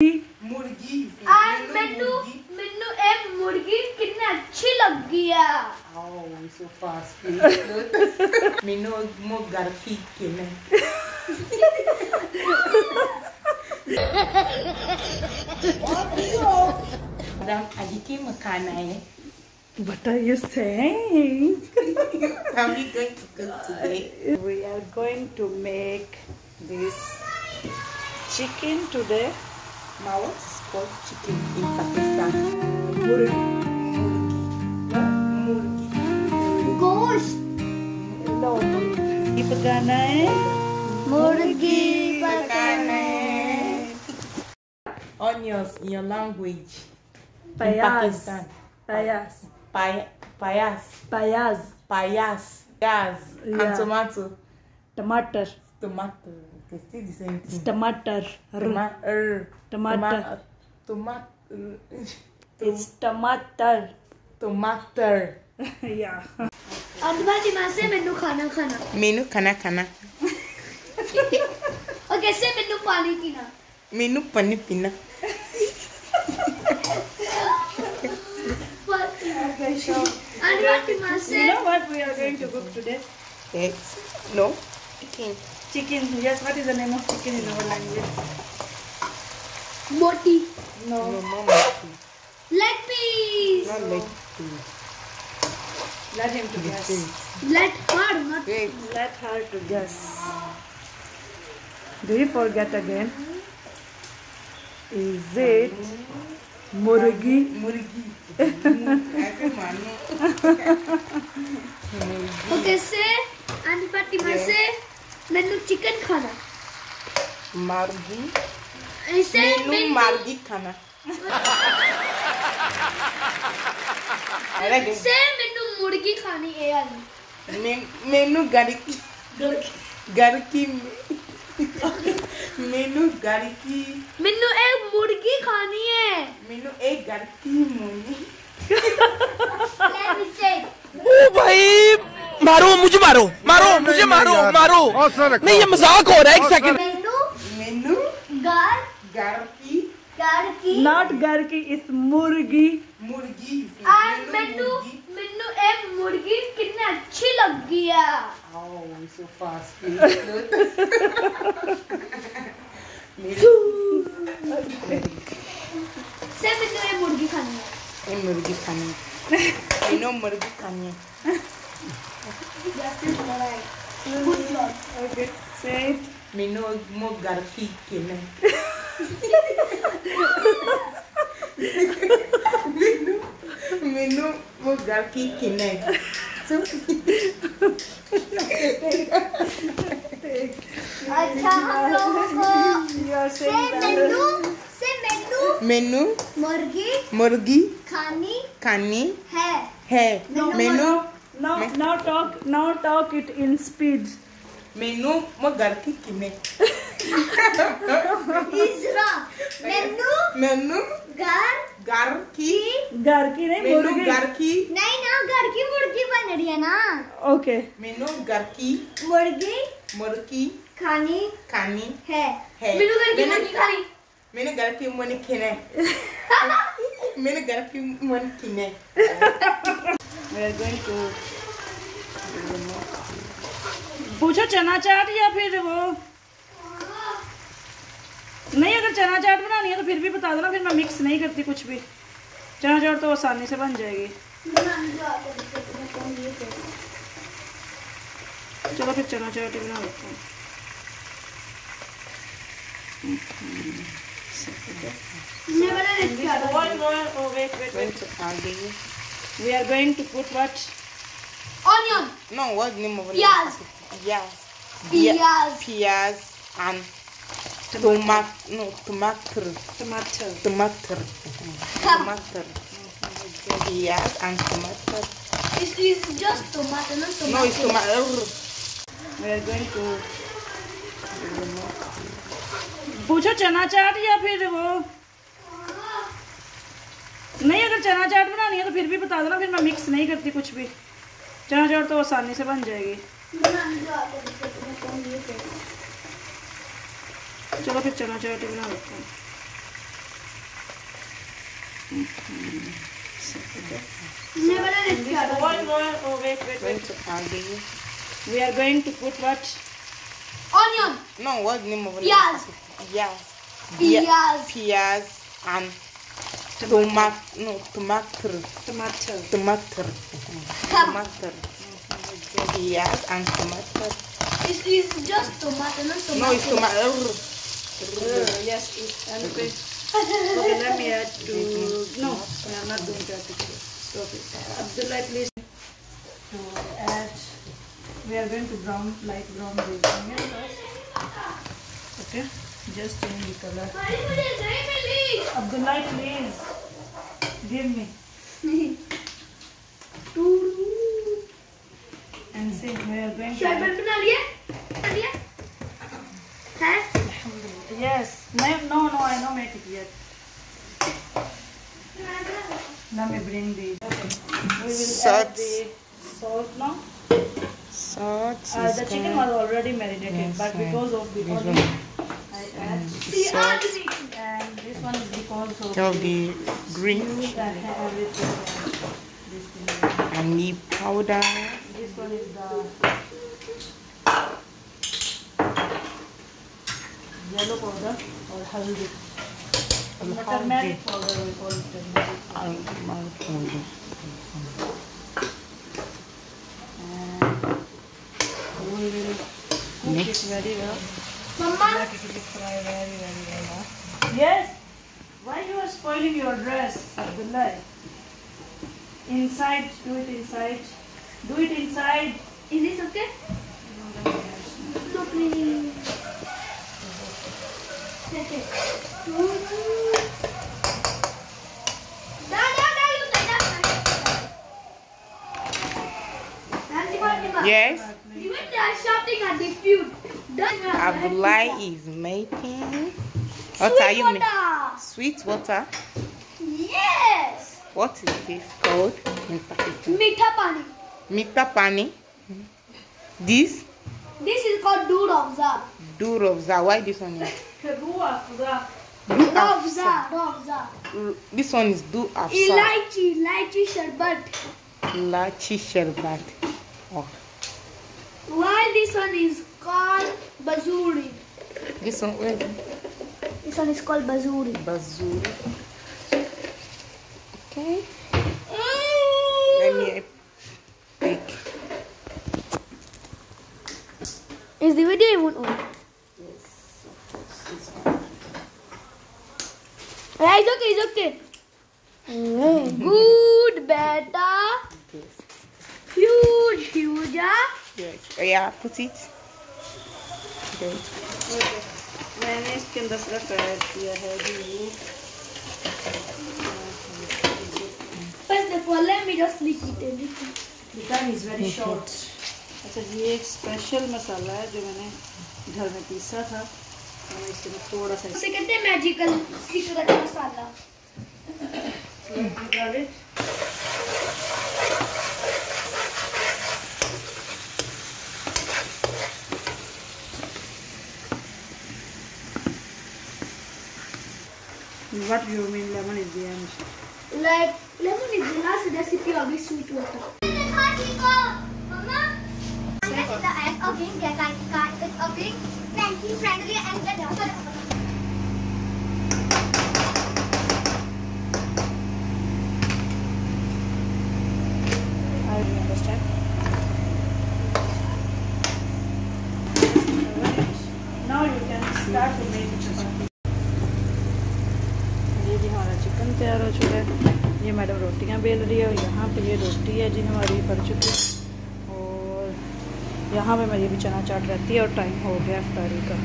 मुर्गी मैनू एक मुर्गी कितनी अच्छी लगी है। so fast मैनू मो घर की किने Madam Aditi Makana. What are you saying? How are we going to cook today? We are going to make this chicken today. Now what is called chicken in Pakistan? Murgi. गोश्त No, murgi पकाना है. मुर्गी पकाना है। Onions in your language. Payas. In Pakistan. Payas. Payas. Payas. Payas. Gas. Yeah. And tomato. Tomato. Tomato. It's still the same thing. Tomato. Tomato. Tomato. It's tomato. Tomato. Yeah. अब बाजी माँ से मेनू खाना खाना Menu खाना खाना. और कैसे मेनू पानी पीना। Menu pani pina. Okay, so और बाजी माँ से you know what we are going to cook today? Eggs. No. Chicken. Chicken. Yes, what is the name of chicken in our language? मोटी No, no, no. Leg piece Not like this. Let him to guess. Let hard not Wait. Let her to guess. Do you forget again? Is it murgi? Murgi. ऐसे मानो. और कैसे और बाजी माँ से मेनू chicken खाना Margi. ऐसे Menu margi खाना. से मेनू मुर्गी खानी है यार Menu घर की मेनू घर की मेनू एक मुर्गी खानी है मेनू एक घर की मुर्गी. Let me say ओ भाई मारो मुझे मारो मुझे मारो नहीं ये मजाक हो रहा है. एक सेकंड. मेनू घर घर की Not gar ki, it's murgi. मुर्गी. और मेनू एक मुर्गी कितनी अच्छी लगी है। Oh, so fast. से मेनू एक मुर्गी खानी है ये मुर्गी खानी. मेनू मुर्गी खानी. Good job. Okay, say it. मेनू मो घर की किने मेनू मो घर की किने. अच्छा हम लोगों को You are से saying that. मेनू मेनू मुर्गी मुर्गी खानी खानी है। है. मेनू Now talk it in speed. मेनू मो घर की किने. इजरा मेनू घर घर की Gar ki nahi मेनू murgi. घर की नहीं ना घर की मुर्गी बन रही है ना। Okay. मेनू घर की मुर्गी मुर्गी खानी खानी है। है. मेनू घर की मुर्गी खानी मैंने घर की मन खिने. मैंने घर की मन खिने. We are going to. पूछो चना चाट या फिर वो नहीं. अगर चना चाट बनानी है तो फिर भी बता देना, फिर मैं मिक्स नहीं करती कुछ भी. चना चाट तो आसानी से बन जाएगी. चलो फिर चना चाट ही बना लेते हैं. We are going to put what? Onion, No, what name of it? Piyaz. Yes. Piyaz. Piyaz and tomato. No, tomato. Tomato. Tomato. Tomato. Piyaz and tomato. it's just tomato, not tomato. No, it's tomato. We are going to. पूछो चना चाट या फिर वो नहीं. अगर चना चाट बनानी है तो फिर भी बता देना, फिर मैं मिक्स नहीं करती कुछ भी. चना चाट तो आसानी से बन जाएगी. चलो फिर चना चाट ही बना लेते हैं. Wait. We are going to put what? Onion. No, what's the name of it? Piyaz. Yes. Piyaz. Piyaz and tomato. No, tomato. Tomato. Piyaz and tomato. It's just tomato, not tomato. No, it's tomato. Yes, and okay, let me add to. No, I'm not going to add to this. Stop it. Abdullah, please. To add, we are going to light brown the onion first. Okay, just change the color. Abdullah, please give me. And see, we are going to. Yes. No, I don't make it yet. Let me bring the. We will add the salt now. Salt. The chicken was already marinated, but because of the onion, I add salt. And this one is because of the green and the powder. This one is the yellow powder or haldi. Turmeric powder, we call it turmeric powder. And we will cook it very well. Mama. Let it fry very well. Yes. Why you are spoiling your dress, Abdullah? Inside, do it inside. Do it inside. Is this okay? No, please. Okay. Yes. You went there shouting at the food. Abdullah is making. What are you making? Sweet water. Yes. What is this called? Meetha pani. Mita pani. This This is called dood afza. do rovza. Why this one is? Dood afza. This one is do afsa. Elaichi sharbat. Lachi sherbat. Oh. While this one is called bazuri. This one where? This one is called bazuri. Bazuri. Okay. Let me pick. Is the video even on? Yeah, it's okay. Good, beta. Huge. Yes. Oh, yeah, put it. Okay. मैंने इसके अंदर prepare किया है First of all, let me just lick it. The time is very short. अच्छा ये एक special मसाला है जो मैंने घर में पीसा था तो मैं इसके में थोड़ा सा उसे कहते हैं मैजिकल सीक्रेट मसाला. निकाल it. What do you mean lemon is the end? Like lemon is the last recipe of this sweet water. Mama, the act of being friendly and I understand. Now you can start to make chapati. ये जी हमारा chicken तैयार हो चुका है. ये madam रोटियां bell रही है और यहाँ पे ये रोटी है जी हमारी पड़ चुकी है और यहाँ पे मेरी भी चना चाट रहती है और टाइम हो गया इफ्तारी का.